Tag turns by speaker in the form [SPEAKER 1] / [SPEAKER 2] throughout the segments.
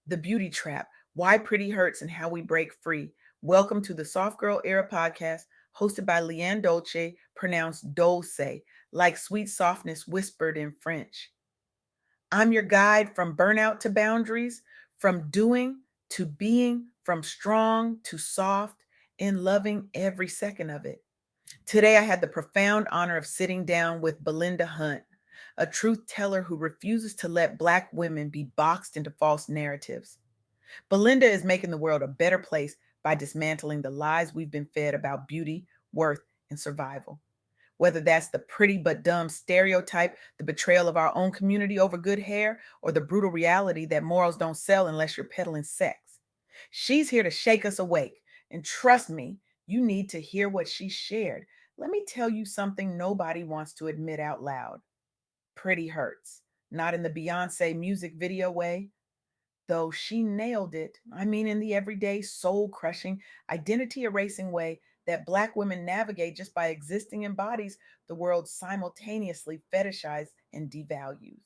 [SPEAKER 1] The Beauty Trap, Why Pretty Hurts and How We Break Free. Welcome to the Soft Girl Era podcast, hosted by LeAnne Dolce, pronounced Dolce, like sweet softness whispered in French. I'm your guide from burnout to boundaries, from doing to being, from strong to soft, and loving every second of it. Today, I had the profound honor of sitting down with Belinda Hunt, a truth teller who refuses to let Black women be boxed into false narratives. Belinda is making the world a better place by dismantling the lies we've been fed about beauty, worth, and survival. Whether that's the pretty but dumb stereotype, the betrayal of our own community over good hair, or the brutal reality that morals don't sell unless you're peddling sex. She's here to shake us awake. And trust me, you need to hear what she shared. Let me tell you something nobody wants to admit out loud. Pretty hurts. Not in the Beyonce music video way, though she nailed it. I mean, in the everyday, soul crushing, identity erasing way that Black women navigate just by existing in bodies the world simultaneously fetishizes and devalues.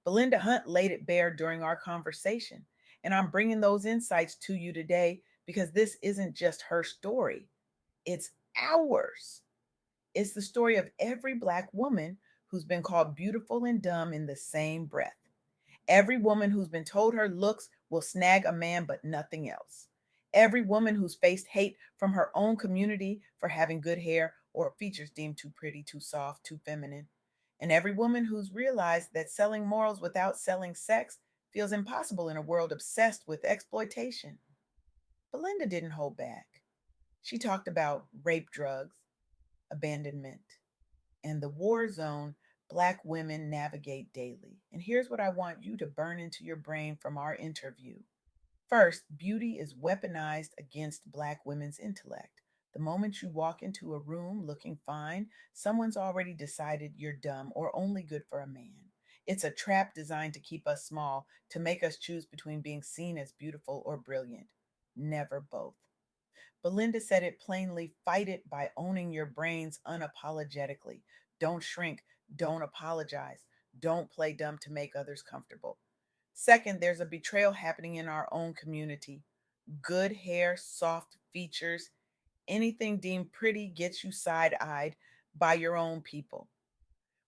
[SPEAKER 1] Belinda Hunt laid it bare during our conversation, and I'm bringing those insights to you today because this isn't just her story, it's ours. It's the story of every Black woman who's been called beautiful and dumb in the same breath. Every woman who's been told her looks will snag a man, but nothing else. Every woman who's faced hate from her own community for having good hair or features deemed too pretty, too soft, too feminine. And every woman who's realized that selling morals without selling sex feels impossible in a world obsessed with exploitation. Belinda didn't hold back. She talked about rape drugs, abandonment, and the war zone Black women navigate daily. And here's what I want you to burn into your brain from our interview. First, beauty is weaponized against Black women's intellect. The moment you walk into a room looking fine, someone's already decided you're dumb or only good for a man. It's a trap designed to keep us small, to make us choose between being seen as beautiful or brilliant. Never both. Belinda said it plainly: fight it by owning your brains unapologetically. Don't shrink, don't apologize, don't play dumb to make others comfortable. Second, there's a betrayal happening in our own community. Good hair, soft features, anything deemed pretty gets you side eyed by your own people.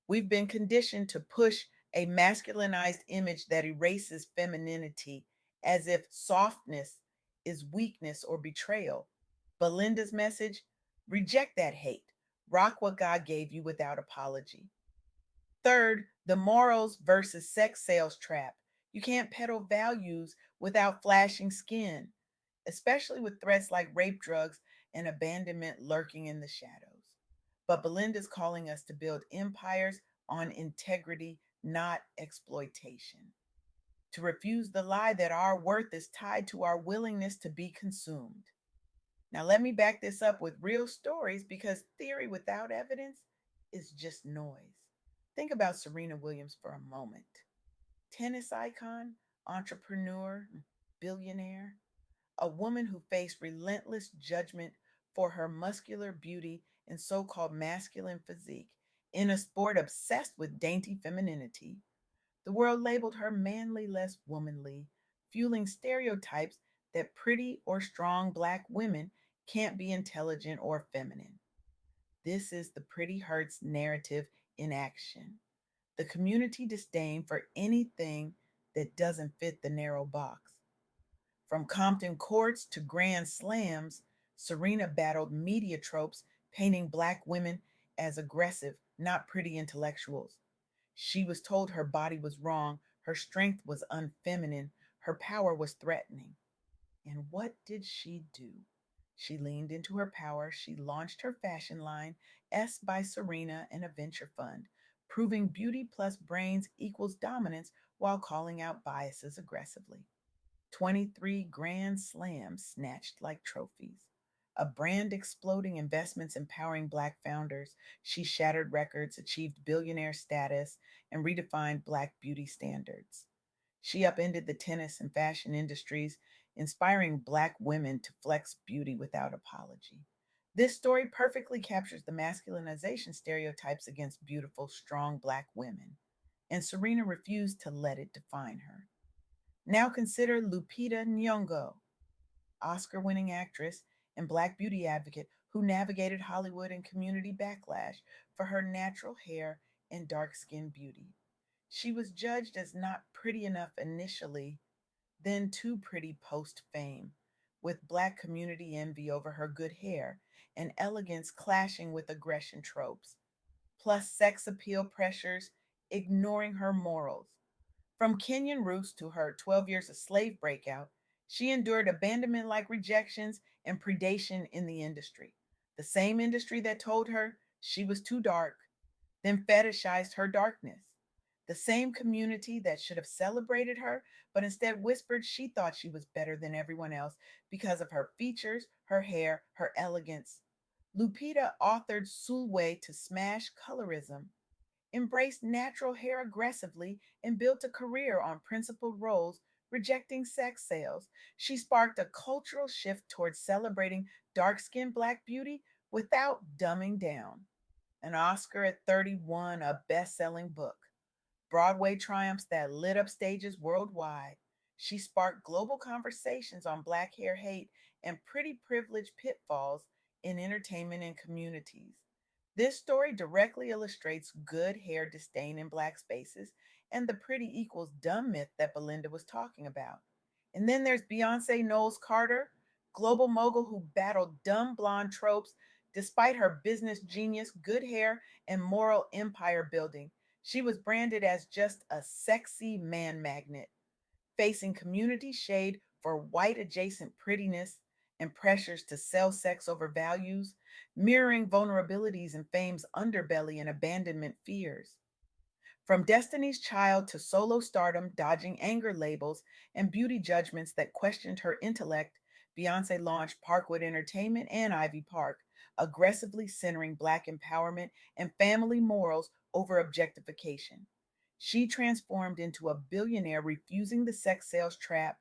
[SPEAKER 1] We've been conditioned to push a masculinized image that erases femininity as if softness is weakness or betrayal. Belinda's message: reject that hate. Rock what God gave you without apology. Third, the morals versus sex sales trap. You can't peddle values without flashing skin, especially with threats like rape drugs and abandonment lurking in the shadows. But Belinda's calling us to build empires on integrity, not exploitation. To refuse the lie that our worth is tied to our willingness to be consumed. Now, let me back this up with real stories because theory without evidence is just noise. Think about Serena Williams for a moment. Tennis icon, entrepreneur, billionaire, a woman who faced relentless judgment for her muscular beauty and so called masculine physique in a sport obsessed with dainty femininity. The world labeled her manly, less womanly, fueling stereotypes that pretty or strong Black women can't be intelligent or feminine. This is the Pretty Hurts narrative in action. The community disdain for anything that doesn't fit the narrow box. From Compton courts to grand slams, Serena battled media tropes painting Black women as aggressive, not pretty intellectuals. She was told her body was wrong, her strength was unfeminine, her power was threatening. And what did she do? She leaned into her power. She launched her fashion line, S by Serena, and a venture fund, proving beauty plus brains equals dominance while calling out biases aggressively. 23 grand slams snatched like trophies. A brand exploding, investments empowering Black founders. She shattered records, achieved billionaire status, and redefined Black beauty standards. She upended the tennis and fashion industries, inspiring Black women to flex beauty without apology. This story perfectly captures the masculinization stereotypes against beautiful, strong Black women, and Serena refused to let it define her. Now consider Lupita Nyong'o, Oscar winning actress and Black beauty advocate who navigated Hollywood and community backlash for her natural hair and dark skinned beauty. She was judged as not pretty enough initially, then too pretty post fame, with Black community envy over her good hair and elegance clashing with aggression tropes, plus sex appeal pressures ignoring her morals. From Kenyan roots to her 12 years of slave breakout, she endured abandonment like rejections and predation in the industry. The same industry that told her she was too dark, then fetishized her darkness. The same community that should have celebrated her, but instead whispered she thought she was better than everyone else because of her features, her hair, her elegance. Lupita authored Sulwe to smash colorism, embraced natural hair aggressively, and built a career on principled roles, rejecting sex sales. She sparked a cultural shift towards celebrating dark skinned Black beauty without dumbing down. An Oscar at 31, a best selling book, Broadway triumphs that lit up stages worldwide. She sparked global conversations on Black hair hate and pretty privilege pitfalls in entertainment and communities. This story directly illustrates good hair disdain in Black spaces and the pretty equals dumb myth that Belinda was talking about. And then there's Beyonce Knowles Carter, global mogul who battled dumb blonde tropes despite her business genius, good hair, and moral empire building. She was branded as just a sexy man magnet, facing community shade for white adjacent prettiness and pressures to sell sex over values, mirroring vulnerabilities in fame's underbelly and abandonment fears. From Destiny's Child to solo stardom, dodging anger labels and beauty judgments that questioned her intellect, Beyonce launched Parkwood Entertainment and Ivy Park, aggressively centering Black empowerment and family morals over objectification. She transformed into a billionaire refusing the sex sales trap,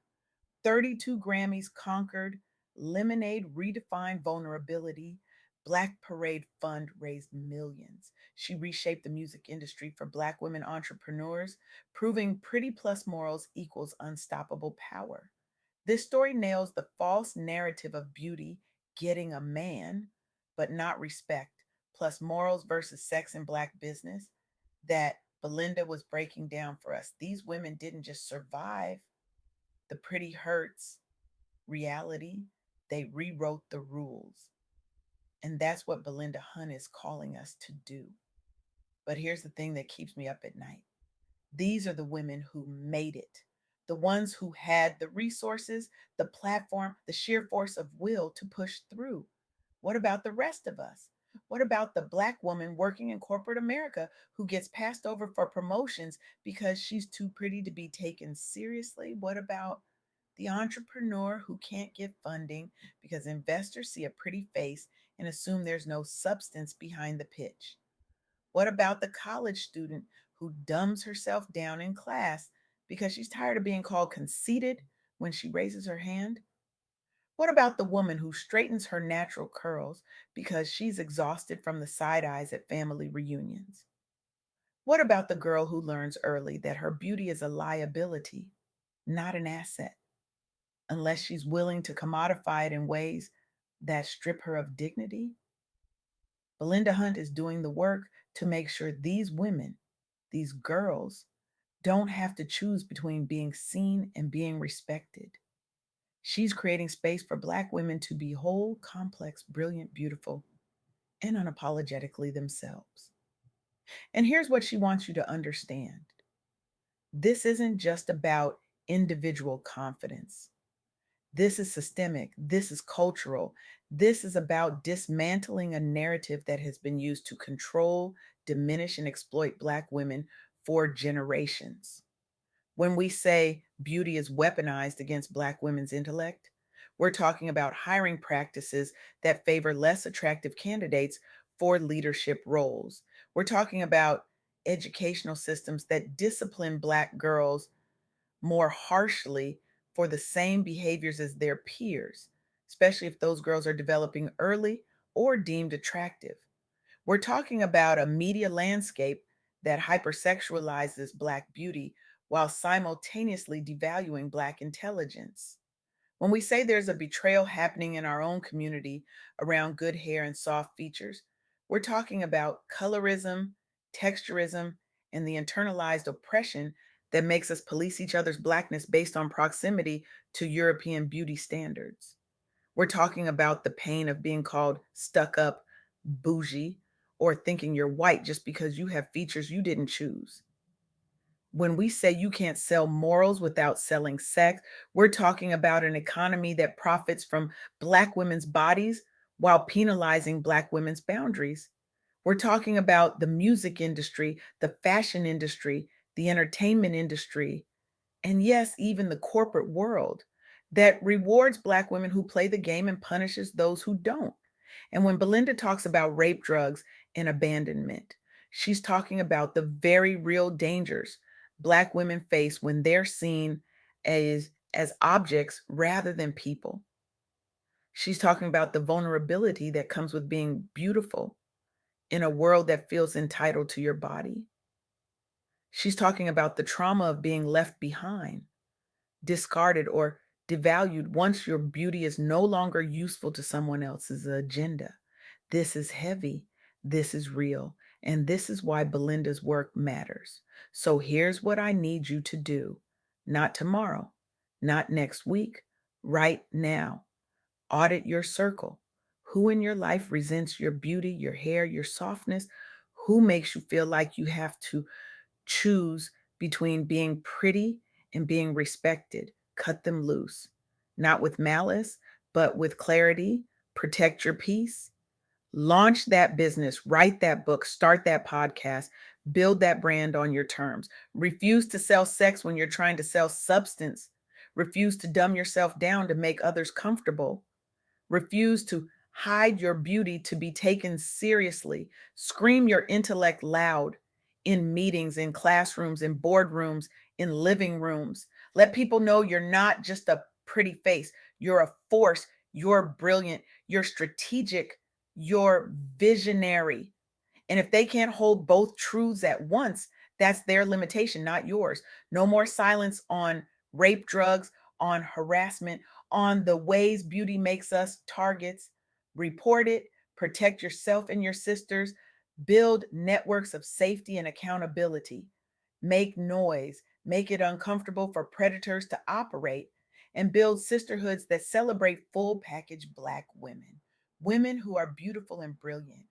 [SPEAKER 1] 32 Grammys conquered, Lemonade redefined vulnerability, Black Parade Fund raised millions. She reshaped the music industry for Black women entrepreneurs, proving pretty plus morals equals unstoppable power. This story nails the false narrative of beauty getting a man, but not respect, plus morals versus sex in Black business that Belinda was breaking down for us. These women didn't just survive the pretty hurts reality, they rewrote the rules. And that's what Belinda Hunt is calling us to do. But here's the thing that keeps me up at night: these are the women who made it, the ones who had the resources, the platform, the sheer force of will to push through. What about the rest of us? What about the Black woman working in corporate America who gets passed over for promotions because she's too pretty to be taken seriously? What about the entrepreneur who can't get funding because investors see a pretty face and assume there's no substance behind the pitch? What about the college student who dumbs herself down in class because she's tired of being called conceited when she raises her hand? What about the woman who straightens her natural curls because she's exhausted from the side eyes at family reunions? What about the girl who learns early that her beauty is a liability, not an asset, unless she's willing to commodify it in ways that strip her of dignity? Belinda Hunt is doing the work to make sure these women, these girls, don't have to choose between being seen and being respected. She's creating space for Black women to be whole, complex, brilliant, beautiful, and unapologetically themselves. And here's what she wants you to understand: this isn't just about individual confidence. This is systemic. This is cultural. This is about dismantling a narrative that has been used to control, diminish, and exploit Black women for generations. When we say beauty is weaponized against Black women's intellect, we're talking about hiring practices that favor less attractive candidates for leadership roles. We're talking about educational systems that discipline Black girls more harshly for the same behaviors as their peers, especially if those girls are developing early or deemed attractive. We're talking about a media landscape that hypersexualizes Black beauty while simultaneously devaluing Black intelligence. When we say there's a betrayal happening in our own community around good hair and soft features, we're talking about colorism, texturism, and the internalized oppression that makes us police each other's Blackness based on proximity to European beauty standards. We're talking about the pain of being called stuck up, bougie, or thinking you're white just because you have features you didn't choose. When we say you can't sell morals without selling sex, we're talking about an economy that profits from Black women's bodies while penalizing Black women's boundaries. We're talking about the music industry, the fashion industry, the entertainment industry, and yes, even the corporate world that rewards Black women who play the game and punishes those who don't. And when Belinda talks about rape, drugs, and abandonment, she's talking about the very real dangers Black women face when they're seen as objects rather than people. She's talking about the vulnerability that comes with being beautiful in a world that feels entitled to your body. She's talking about the trauma of being left behind, discarded, or devalued once your beauty is no longer useful to someone else's agenda. This is heavy. This is real. And this is why Belinda's work matters. So here's what I need you to do. Not tomorrow, not next week, right now. Audit your circle. Who in your life resents your beauty, your hair, your softness? Who makes you feel like you have to choose between being pretty and being respected? Cut them loose, not with malice, but with clarity. Protect your peace. Launch that business, write that book, start that podcast, build that brand on your terms. Refuse to sell sex when you're trying to sell substance. Refuse to dumb yourself down to make others comfortable. Refuse to hide your beauty to be taken seriously. Scream your intellect loud in meetings, in classrooms, in boardrooms, in living rooms. Let people know you're not just a pretty face. You're a force. You're brilliant. You're strategic. You're visionary. And if they can't hold both truths at once, that's their limitation, not yours. No more silence on rape, drugs, on harassment, on the ways beauty makes us targets. Report it, protect yourself and your sisters, build networks of safety and accountability, make noise, make it uncomfortable for predators to operate, and build sisterhoods that celebrate full package Black women, women who are beautiful and brilliant,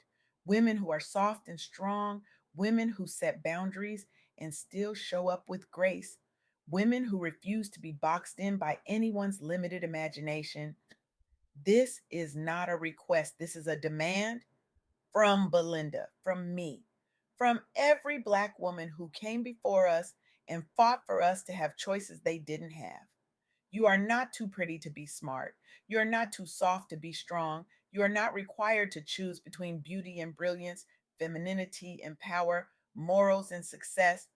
[SPEAKER 1] women who are soft and strong, women who set boundaries and still show up with grace, women who refuse to be boxed in by anyone's limited imagination. This is not a request, this is a demand from Belinda, from me, from every Black woman who came before us and fought for us to have choices they didn't have. You are not too pretty to be smart. You are not too soft to be strong. You are not required to choose between beauty and brilliance, femininity and power, morals and success.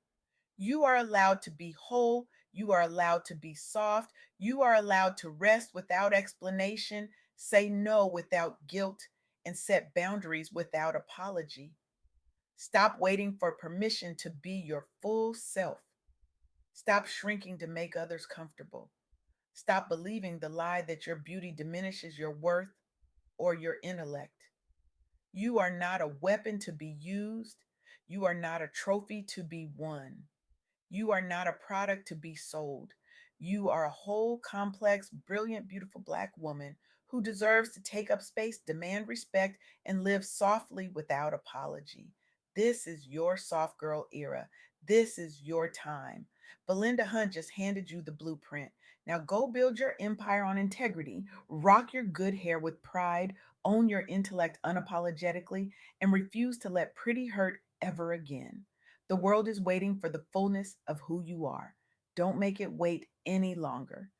[SPEAKER 1] You are allowed to be whole. You are allowed to be soft. You are allowed to rest without explanation, say no without guilt, and set boundaries without apology. Stop waiting for permission to be your full self. Stop shrinking to make others comfortable. Stop believing the lie that your beauty diminishes your worth or your intellect. You are not a weapon to be used. You are not a trophy to be won. You are not a product to be sold. You are a whole, complex, brilliant, beautiful Black woman who deserves to take up space, demand respect, and live softly without apology. This is your soft girl era. This is your time. Belinda Hunt just handed you the blueprint. Now go build your empire on integrity, rock your good hair with pride, own your intellect unapologetically, and refuse to let pretty hurt ever again. The world is waiting for the fullness of who you are. Don't make it wait any longer.